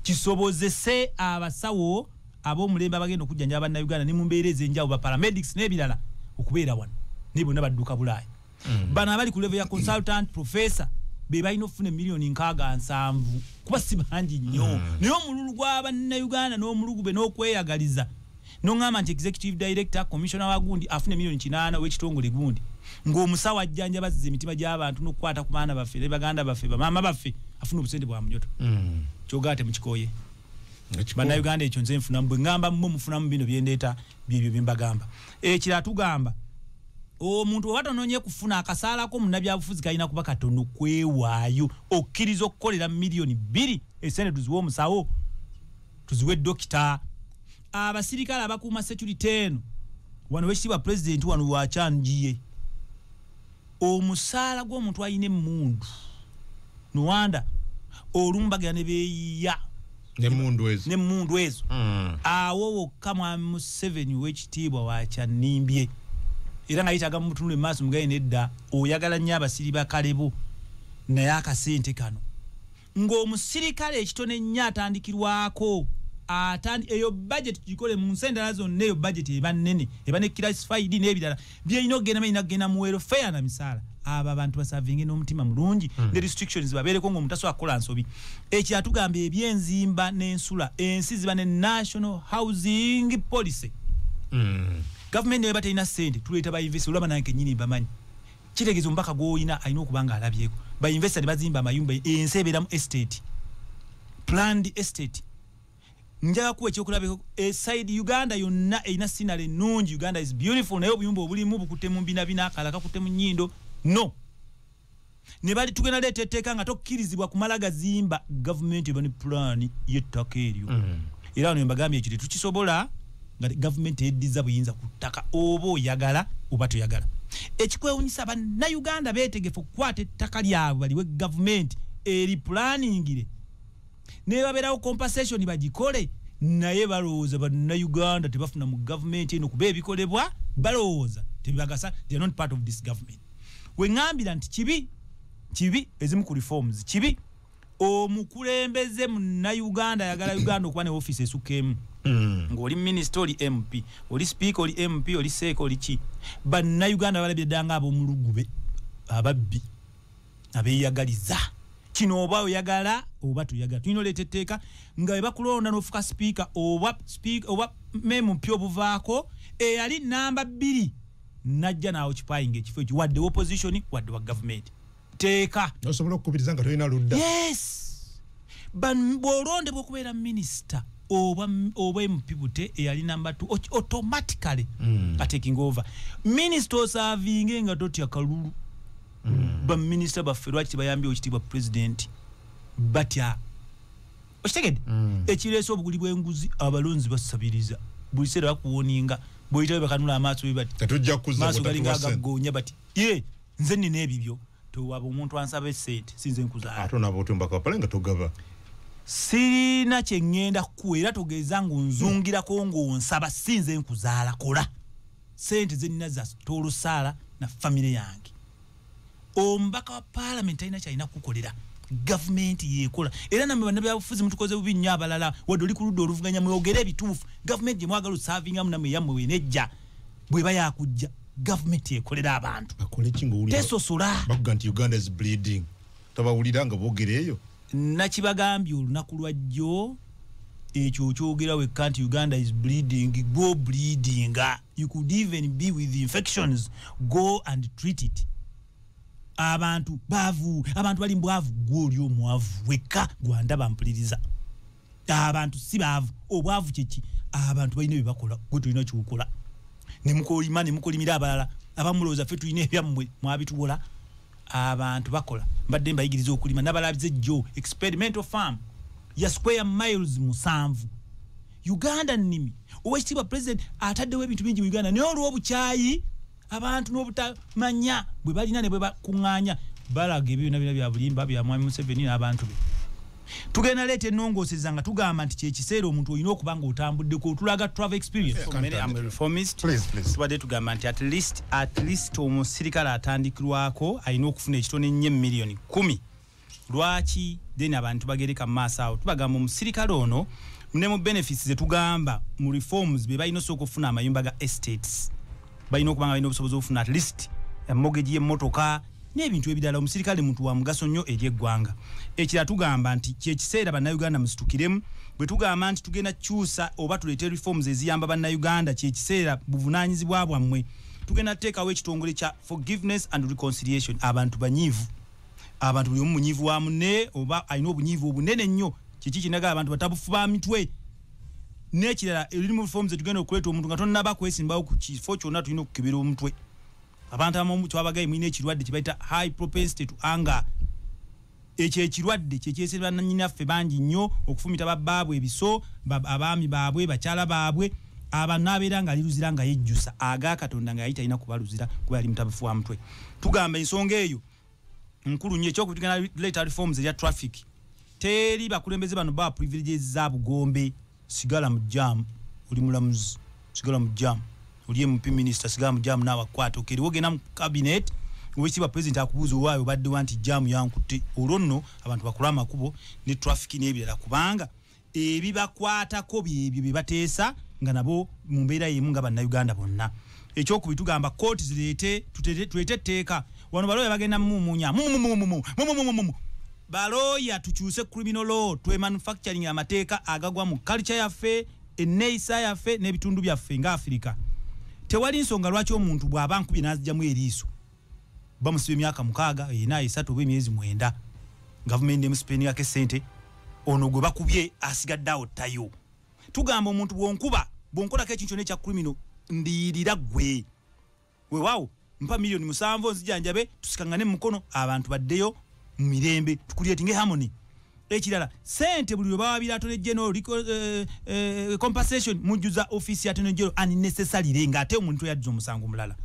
kisobozese abasawo ab'omulembe abagenda okujjanja bannayuganda ne mu mbeera ez'enjawulo paramedics n'ebirala okubeera wano ne bonna badduka bulaaya bano abali ku level ya consultant professor be balina okufuna miliyoni 67 kuba si bangi nnyo naye omululu gw'abannayuganda n'omulugube n'okweyagaliza n'oŋŋamba nti executive director commissioner wa gundi afune miliyoni 8 w'ekitongole gundi ng'omusawo ajjanja bazza emitima gy'abantu n'okukwata ku baana baffe ne baganda baffe bamaama baffe afuna obusente bwa munyoto kyogaate mukikoye bannayuganda ekyo nze nfunamu bwe ŋŋamba mmwe mufunamu bino byendeeta byebyo bye mbagamba ekira tugamba omuntu oba tonoonye kufuna akasaalako munnabyabufuzi kalina kuba katono kwewaayo okkiriza okukolera miliyoni 2 esente tuziwe omusawo tuziwe dokita abasirikale abakuuma security eno wano wekitibwa pulezidenti wano wakyanjiye omusaala gw'omuntu ayina emmundu nuwanda olumbagira ne beeyiya n'emmundu ezo awo wokka mwami Museveni w'ekitiibwa wakyanimbye era nga yitaga mu mutundu emaaso mugaye nedda oyagala nnyo abasirikale bo naye akasente kano ng'omusirikale ekitone nnyo atandikirwako eyo budget gikole mu nsi endala zonna eyo budget eba nnene eba ne classified n'ebirala byeyina okugenda mu welfare na misaala abo abantu basavinge n'omutima mulungi ne restrictions babeereko ng'omuntu asobola kukola nsobi ekyatugamba ebyenzimba n'ensula ensi ziba ne national housing policy government ne batalina ssente tuleeta bainvesti olwaba nange nnyini bamanyi kitegeeza omubaka gw'olina alina okuba nga alabyeko bainvesta ne bazimba amayumba ensi ebeeramu estate planned estate njaga kuwa ekyokulabeko eside Uganda yonna erina sinale ennungi Uganda is beautiful naye obuyumba obulimu bukutte mu mbinabina akala kakutte mu nnyindo no ne bali tugenda leeta etteeka nga tokkirizibwa kumala gazimba gavumenti eba ne plan y'ettaka eryo era wano mbagambye ekyo tetukisobola nga gavumenti eddiza buyinza ku ttaka oba oyagala oba toyagala ekikwewunyisa bannayuganda beetegefu okukwata ettaka lyabwe baliwe gavumenti eri planningire ne babeerawo compensation bagikole naye balowooza bannayuganda tebafuna mu gavumenti eno kuba ebikolebwa balowooza tebibagasa, they are not part of this government. We ngambira nti kibi ezimu ku reforms kibi omukulembeze munnayuganda ayagala Uganda okuba ne office esukemu ng'oli minister oli MP oli speaker oli MP oli seeka oli ki bannayuganda balabye ddanga ab'omulugube ababbi abeeyagaliza kino oba oyagala oba tuyagala tulina oleeta etteeka nga bakulonda n'ofuka speaker oba memu mpya obuvaako eyali namba 2 najja naawe kipayinga ekifo ekyo wadde opposition wadde wa government teeka osobola okukubiriza nga tolina ludda. Yes, bw'olonde bw'okubeera minister oba MP bute eyali namba 2 automatically taking over. Minister osavinge nga totya kalulu ba minister baffe lwaki tebayambye ekitiibwa president batya okitegedde ekireese obuguli bw'enguzi abalonzi basabiriza buli seera bakuwoninga bw'oyitabe bakanula amaaso tetujja kuzza maaso galinga agagoonya bati ye nze nnina ebibyo towaba omuntu ansaba essente sinze nkuzaala ate onaba otumba kapale nga togaba sirina kye ŋŋenda kukuwa era togeeza ng'onzungirako ng'onsaba sinze nkuzaala kola sente ze nnina za tolusaala na famire yange. Omubaka wa parliament alina kyalina kukolera gavumenti yekola era namwe bannabyabufuzi mutukoze bubi nnyo abalala wadde oli ku ludda oluvuganya mwogere ebituufu gavumenti gye mwagala osavingamu namwe yammwe wenejja bweba yakujja gavumenti ekolera abantu bakole kingo tesosola bakuga nti Uganda is bleeding tabawulira nga boogera eyo nakibagambye olunaku lwajjo ekyo kyogera wekka nti Uganda is bleeding go bleeding you could even be with infections go and treat it. Abantu bavu abantu bali mbwavu gwoli omwavu wekka gwandaba mpuliriza abantu si bavu obwavu kyeki abantu balina bibakola gwe tulina kyukola ne mukolima ne mukolimira abalala abamuloza fe tulina ebyammwe mwabituwola abantu bakola mbadde mbayigiriza okulima nabalabize jjo experimental farm ya square miles 7 Uganda nnimi owekitiibwa president ataddewo ebintu bingi mu Uganda naye olw'obukyayi abantu n'obutamanya bwe balina ne bwe bakuŋŋaanya balaga ebyona bina bya bulimba bya Mwami Museveni n'abantu be tugenda leeta ennongooseza nga tugamba nti kyekiseera omuntu olina okuba ng'otambuddeko otulaga travel experience tubadde tugamba nti at least omusirikale atandikirwako alina okufuna ekitone nnyo miliyoni 10 lwaki then abantu bagereka mu maaso awo tubagamba omusirikale ono ne mu benefits ze tugamba mu reforms be balina osooka okufuna amayumba ga estates balina okubanga balina obusobozi obufuna at least mortgage y'emmotoka n'ebintu ebirala omusirikale muntu wa mugaso nnyo eri eggwanga ekira tugamba nti kyekiseera bannayuganda musitukiremu bwe tugamba nti tugenda kyusa oba tuleete reforms eziyamba bannayuganda kyekiseera buvunaanyizibwa bwammwe tugenda teekawo ekitongole kya forgiveness and reconciliation abantu banyiivu abantu buli omu munyiivu wa munne oba alina obunyiivu obunene nnyo kiki kinaga abantu batabufu ba mitwe n'ekirala eri mu reforms etugenda okuleeta omuntu nga tonnaba kwesimbawo ku kifo kyonna tulina okukebera omutwe abantu abamu twabagaye mulina ekirwadde kibayita high propensity to anger ekyo ekirwadde kyekyesera bannannyinaffe bangi nnyo okufumita babbaabwe ebiso abaami baabwe bakyala baabwe abantu n'abeera nga aliruzira nga yejjusa aga Katonda nga yali talina kubaluzira kuba yali mutabufu wa mutwe tugamba ensonga eyo nkulu nnyo ekyokuba tugenda leeta reforms erya traffic teri bakulembeze bano ba privileges za bugombe sigala mu jam oli mulamuzi sigala mu jam oli MP minister sigala mu jam n'abakwata okeriwo genda mu cabinet owekitiibwa president akubuuza owaayo obadde wanti jam yankutte olwo nno abantu bakola amakubo ne traffic n'ebirala kubanga ebibakwatako byebyo bye bateesa nga nabo mu mbeera y'emu nga bannayuganda bonna ekyokubi tugamba kooti zireete tuleete etteeka wano balooya bagenda mumuumuunya balooya tukyuse criminal law twe manufacturing amateeka agagwa mu culture yaffe enneeyisa yaffe n'ebitundu byaffe nga Afirika tewali nsonga lwaki omuntu bw'aba nkubye n'azigyamu eriiso bamusiba emyaka 6 3 oba emyezi 9 gavumenti emusipendingako essente ono gwe bakubye asigadde awo tayo tugamba omuntu bw'onkolako ekintu kyonna ekya criminal ndiirira gwe weewaawo mpa miliyoni 7 nzijanjabe tusikangane mu mukono abantu baddeyo mu mirembe tukulietinge harmony ekirala sente buli lwebawabira atone general compensation mujuza office ya atone general unnecessary ngate omuntu yadde omusango mulala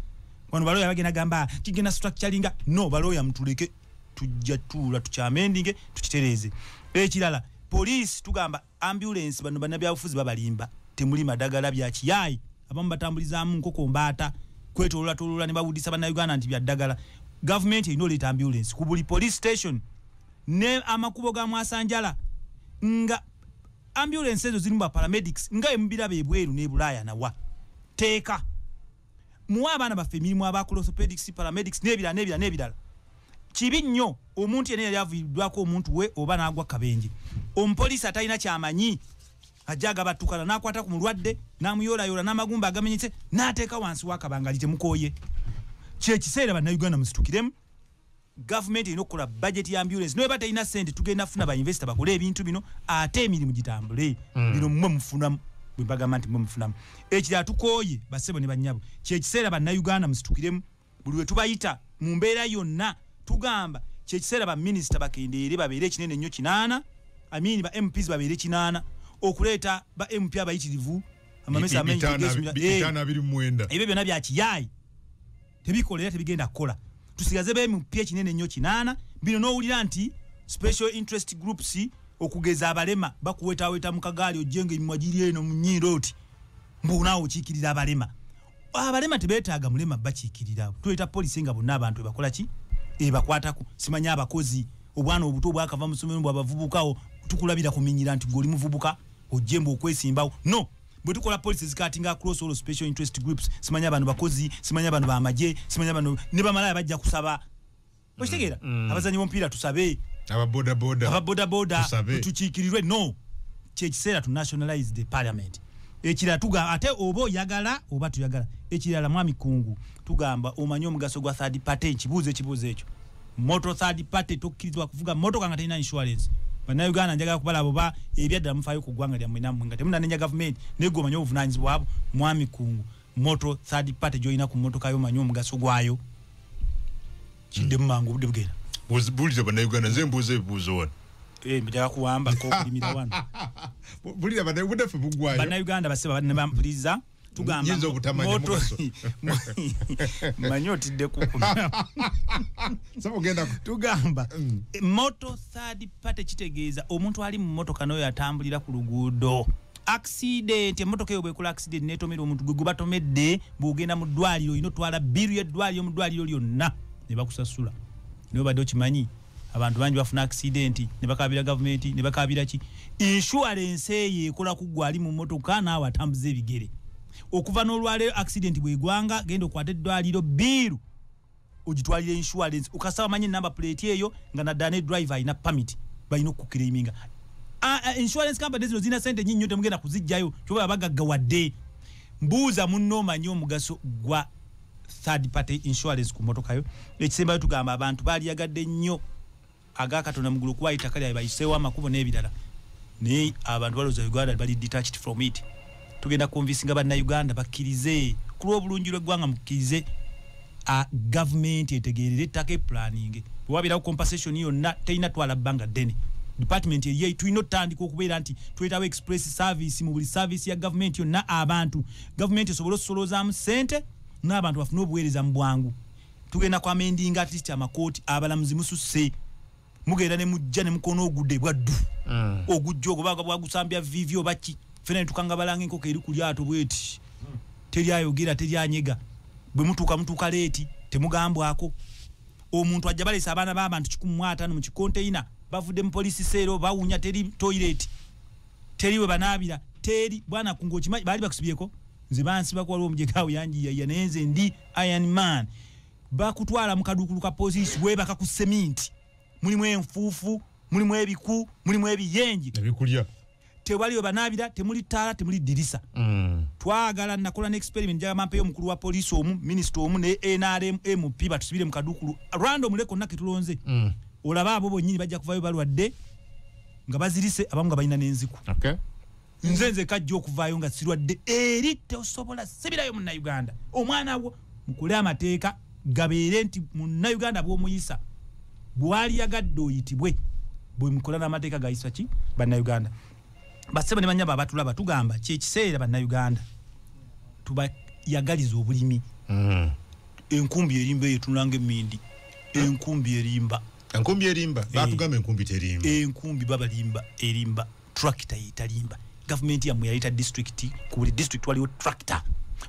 wano baloya bagenda gamba kigenda structuringa no baloya mtuleke tujja tuula tukyamendinge tukitereze ekirala police tugamba ambulance bano bannabyabufuzi babalimba temuli madagala bya kiyayi abamu batambulizaamu nkoko mbaata kwetolola ne bawudisa bannayuganda nti bya ddagala. Government erina oleeta ambulance ku buli police station ne amakubo ga Mwasanjala nga ambulance ezo zirimu ba paramedics nga emubira bebweru ne Bulaaya nawa teeka muwa abaana baffe emirimu abakulosopedics paramedics n'ebirala kibi nnyo omuntu yenna yali aviiriddwako omuntu we oba n'agwa kabenje omupoliisi atalina kyamanyi ajaga batukana n'akwata ku mulwadde n'amuyoolayoola n'amagumba agamenyetse n'ateeka wansi w'akabangali temukooye kyekiseera bannayuganda musitukiremu. Government erina okukola budget ya ambulance naye batalina ssente tugenda funa ba investor bakole ebintu bino ate emirimu gitambule bino mmwe mufunamu bwe bagamba nti mmwe mufunamu ekirala tukooye basebo ne bannyabo kyekiseera bannayuganda musitukiremu buli we tubayita mu mbeera yonna tugamba kyekiseera ba minister bakendeere babeere ekinene nnyo 8 amini ba MPs babeere 8 okuleeta ba MP abayitirivu amamesa amenyi ebyo byonna bya kiyayi tebikolera tebigenda kukola tusigaze be MP ekinene nnyo 8 bino n'owulira nti special interest groups okugeza abalema bakuwetaweta mu kagaali ojjenga emimwa giri eno mu Nnyiro oti mbonaawo okiikirira abalema tebeetaaga mulema bakiikirira tuleta poliisi nga bonna abantu bakola ki bakwataku simanya abakozi obwana obuto bwakava mu ssomero bwabavubukawo tukulabira kuminyira nti goli muvubuka ojjemba okwesimbawo no bwe tukola police zikatinga across all special interest groups simanya abantu bakozi simanya abantu bamaje simanya abantu ne bamalaya bajja kusaba oshtegera abazanyi bompira tusabe aba boda tukikirirwe no kyekiseera to nationalize the parliament ekira tuga ate obo yagala oba tuyagala ekirala mwami kungu tugamba omanyi omugaso gwa third party kibuuzo ekyo motor third party tokkirizwa kuvuga moto kanga talina insurance bannayuganda njagala kubala boba ebyaddala mufayo ku ggwanga lyammwe nammwe nga temunanenya government negwe omanyi obuvunanyizibwa bwabo mwami kungu moto third party joyina ku motoka yo omanyi omugaso gwayo kiddemu mangu obudde bugenda bulira bannayuganda nze mbuuza ebibuuzo wano mbitaka kuwamba ko kulimira wano bulira bannayuganda ffe bugwayo bannayuganda baseba ne bampuliriza tugamba nyinza okutamanya mugaso manyo tidde ku sabo genda tugamba moto third party kitegeeza omuntu ali mu motoka nayo yatambulira ku luguudo accident emotoka yo bwekula accident netomera omuntu gwe gubatomedde bugenda mu ddwaliro ino twala biru y'eddwaliro mu ddwaliro lyonna ne bakusasula nibo badde okimanyi abantu bangi bafuna accident ne bakabira government ne bakabira ki insurance eyo ekola kugwali mu motoka naawe atambuza ebigere okuva n'olwaleero accident bwegwanga genda okwata eddwaliro biru ogitwalire insurance ukasaba manyi number plate eyo nga naddane driver alina permit balina okukiriminga insurance company zino zina sente nyinyi nyote mugenda kuzijjayo kyoba bagaggawadde mbuuza munno omanyi omugaso gwa third party insurance ku motoka yo ekisembayo tugamba abantu bali yagadde nnyo agakatonda mugulu kuba itakali bayiseewo amakubo n'ebirala naye abantu baloza Uganda bali detached from it tugenda konvisinga bannayuganda bakkirize ku lw'obulungi lw'eggwanga mukkirize government etegeerere ettaka planning bwabirawo compensation yonna terina twala bbanga ddene department ye tulina otandika okubeera nti twetawo express service mu buli service ya government yonna abantu government esobola okusolozaamu ssente n'abantu bafune obuweereza mu bwangu tugenda kwamendinga at least amakooti abalamuzi mususse mugenda ne mujja ne mukono ogudde bwaddu ogujja ogobaga bwagusambya vivyo baki fena tukanga balanga enkoko eri ku lyato bweti teri ayogera teri anyega bwe mutuuka leeti temugambwako omuntu ajja balesa abaana b'abantu 15 mu kikonteina bavudde mu police seero bawunya teri toilet teri we banaabira teri bwana kungo kimanyi bali bakusibyeko nze bansiba kwa omujekaawo yanji ya nenze ndi Iron Man bakutwala mu kadukulu ka police we baka ku cement mulimu enfuufu mulimu ebiku mulimu ebiyenje ebikulya tewali banaabira temuli ttaala temuli dirisa twagala nakola ne experiment jaga mampe omukulu wa police omu minister omu ne NRM MP batusibire mu kadukulu random leko nake tulonze olaba abo bonyini bajja kuvayo balwadde nga bazirise abamu nga balina n'enziku nzenze kajja okuvaayo nga sirwadde eri teosobola sibirayo mu Uganda omwana wo mukule amateeka gabeere nti mu Uganda bw'omuyisa bwali yagadde oyitibwe bwe mukola n'amateeka gayisa ki bannayuganda basebe ne banyaba abatulaba tugamba kyekiseera bannayuganda tubayagaliza obulimi enkumbi erimba eyo tunulanga emindi enkumbi erimba batugamba enkumbi terimba enkumbi babalimba erimba tractor italimba government ya muyalita district ku buli district waliwo tractor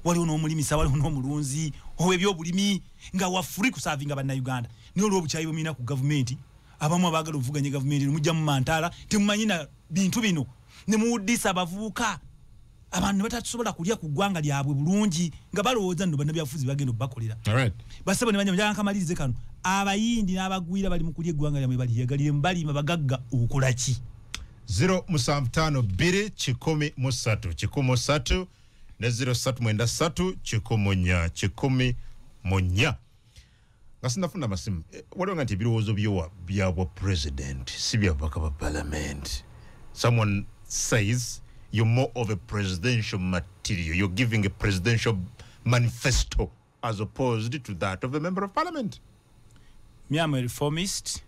waliwo n'omulimisa waliwo n'omulunzi ow'ebyobulimi nga wafuri kusavinga banna Uganda niyo olw'obukyayi bwemina ku government abamu abaagala okuvuganya government mujja mu mantala temumanyina bintu bino ne muwuddisa abavubuka abantu batatusobola kulya ku ggwanga lyabwe bulungi nga balowooza nno bannabyabufuzi bagenda obbakolera basebo ne banyamajanga nkamalirize kano abayindi n'abagwira bali mu kulya eggwanga lyabwe baliyegalire mbalima bagagga okola ki 0752103 ne 0393 nga sinafuna masimu waliwo nga nti ebirowoozo byabwa president si byabaka ba parliament. Someone says you're more of a presidential material, you're giving a presidential manifesto as opposed to that of a member of parliament. Me am a reformist.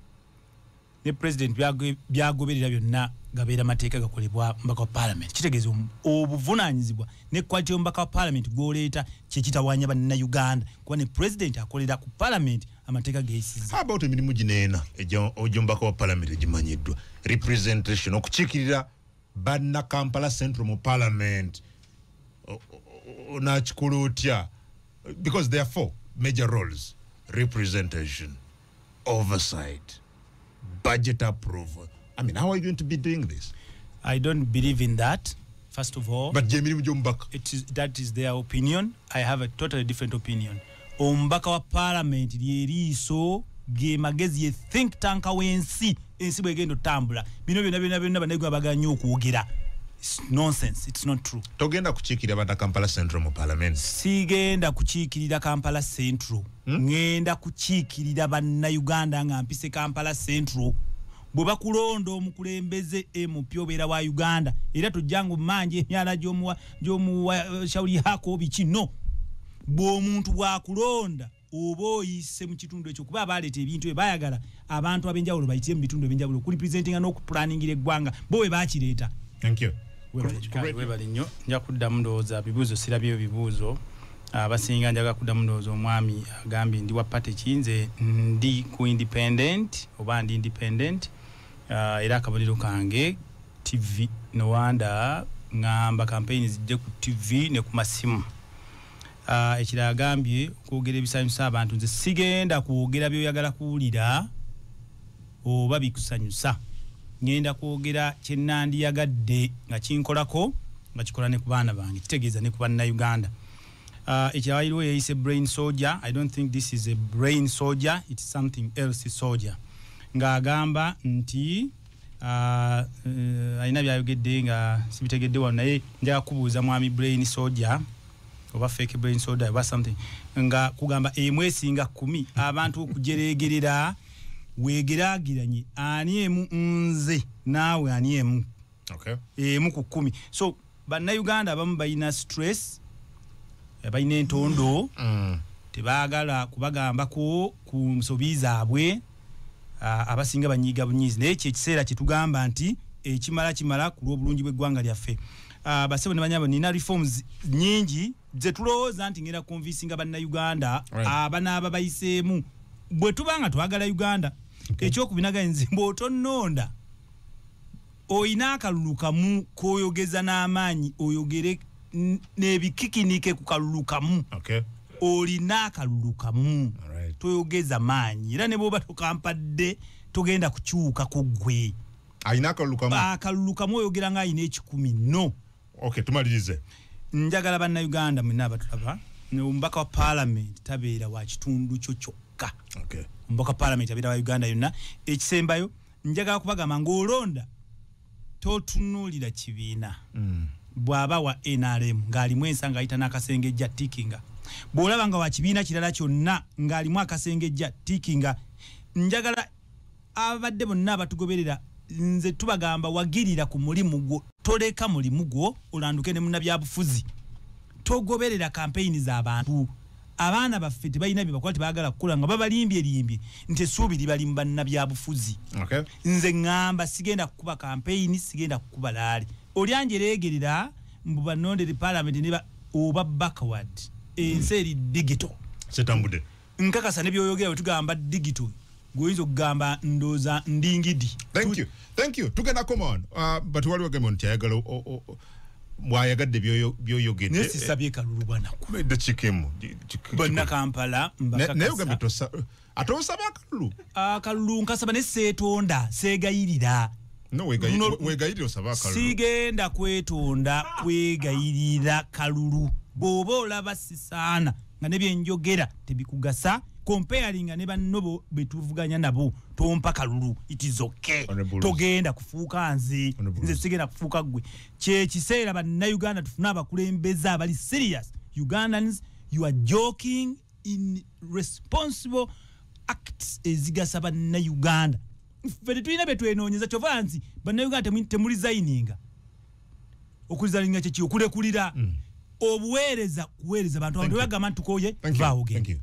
The president byagoberera byonna gabeera mateeka gakolebwa mbaka wa parliament. Kitegeeza obuvunaanyizibwa ne kwatyo mbaka wa parliament gwoleeta kyekitawanya banna Uganda kuba ne president akolera ku parliament amateeka geeyisiza. How about emirimu gineena ejjo mbaka wa parliament egimanyiddwa representation okukiikirira banna Kampala Central mu parliament onakikola otya because there are 4 major roles: representation, oversight, budget approval. I mean, how are you going to be doing this? I don't believe in that, first of all. But that is their opinion. I have a totally different opinion. Ombaka wa parliament lyeriiso ge magezi ye think tank wensi ensi bwegendo tambula bino byonna banegwa baganya okwogera. It's nonsense. It's not true. Togenda kukiikirira bana Kampala Central mu parliament. Sigenda kukiikirira Kampala Central. Ngenda kukiikirira banna Uganda nga mpise Kampala Central. Bwe bakulonda omukulembeze emupyobera wa Uganda era tujjangu manje emyala gyomu shauri hako bikino bw'omuntu bwakulonda oba oyise mu kitundu ekyo kuba baleeta ebintu ebayagala abantu abenjawulo bayitire mu bitundu ebenjawulo kuli presentinga n'okupulaningira eggwanga bo we bakireeta. Thank you. Webali nnyo nja kuddamu ndowooza bibuuzo sirabyeyo bibuuzo abasinga njaga kuddamu ndowooza omwami agambye ndi wa party kinze ndi ku independent oba ndi independent era akabonero kange TV Nowanda ngamba campaign zijje ku TV ne ku masimu ekira agambye kwogera ebisanyusa abantu nze sigenda kwogera byoyagala kuwulira oba bikusanyusa ngenda kwogera kyenandiyagadde nga kinkolako nga kikola ne ku baana bange kitegeeza ne ku banna Uganda. Ekyawayiriwo yeyise brain soldier. I don't think this is a brain soldier, it's something else soldier. Nga agamba nti alina byayogedde nga sibitegedde wano naye njaga kubuuza mwami brain soldier oba fake brain soldier oba something nga kugamba emwesinga 10 abantu okujeregerera wegeragiranye ani emu nze naawe ani emu. Okay. Emu ku 10. So banna Uganda abamu bayina stress bayina entondo tebaagala kubagambako ku nsobi zaabwe abasinga banyiga bunyizi naye ekiseera kyetugamba nti kimala ku lw'obulungi bw'eggwanga lyaffe. Basebo ne banyabo nina reforms nyingi ze tulowooza nti ngenda convincinga banna Uganda abanaaba bayiseemu bwe tubanga twagala Uganda. Ekyokubinaga enzimbo otononda oyina akalulu kamu koyogeza n'amaanyi oyogere nebikikinike ku kalulu kamu. Okay. Olina akalulu kamu toyogeza maanyi era ne bwoba tokampadde togenda kukyuka ku ggwe. Ayina akalulu kamu oyogera nga ayina 10 no. Okay, tumalirize. Njagala banna Uganda mwenna abatulaba ombaka wa parliament tabeera wa kitundu kyo kyokka. Okay. Ombaka parliament abeera wa Uganda yonna. Ekisembayo njagala kubagamba ng'olonda totunuulira kibiina. Bwaba wa NRM ng'alimu ensanga ayita n'akasengejja tikinga. Bw'olaba nga wa kibiina kirala kyonna ng'alimu akasengejja tikinga. Njagala abadde bonna abatugoberera nze tubagamba wagirira ku mulimu gwo toleka mulimu gwo olanduke ne munnabyabufuzi togoberera campaign z'abantu. Abaana baffe tebalina bye bakola tebaagala kukola nga babalimbye nti essuubi bali mu bannabyabufuzi. Okay. Nze ngamba sigenda kukuba campaign sigenda kukuba laali olyanjereegerera mbu banondere parliament ne oba backward ensi eri digital setambude nkakasa ne byoyogera bwe tugamba digital goyinzo kugamba ndoza ndingidi. Thank you. Tugenda come on. But waliwo gemo nti ayagala mwayagadde byoyogedde. Nesi sabye Kalulu bwana. Kubedde kikemu. Bonna Kampala mbakakasa. Naye ogambye atosaba Kalulu. Kalulu nkasaba ne seetonda seegayirira. No wegayirira osaba Kalulu. Sigenda kwetonda kwegayirira Kalulu. Bw'oba olaba sisaana nga ne byenjogera tebikugasa comparing ne bannobo betuvuganya nabo tompa Kalulu. It is okay. Togenda kufuuka nze sigenda kufuuka gwe. Kye kiseera bannayuganda tufuna abakulembeze abali serious. Ugandans, you are joking in responsible acts ezigasa bannayuganda. Fede tulina betwenoonyeza kyova nti bannayuganda temulizayininga okulizayininga kyeki okulekulira obuweereza kuweereza bantu abandi bagamba nti tukoye vaawo genda.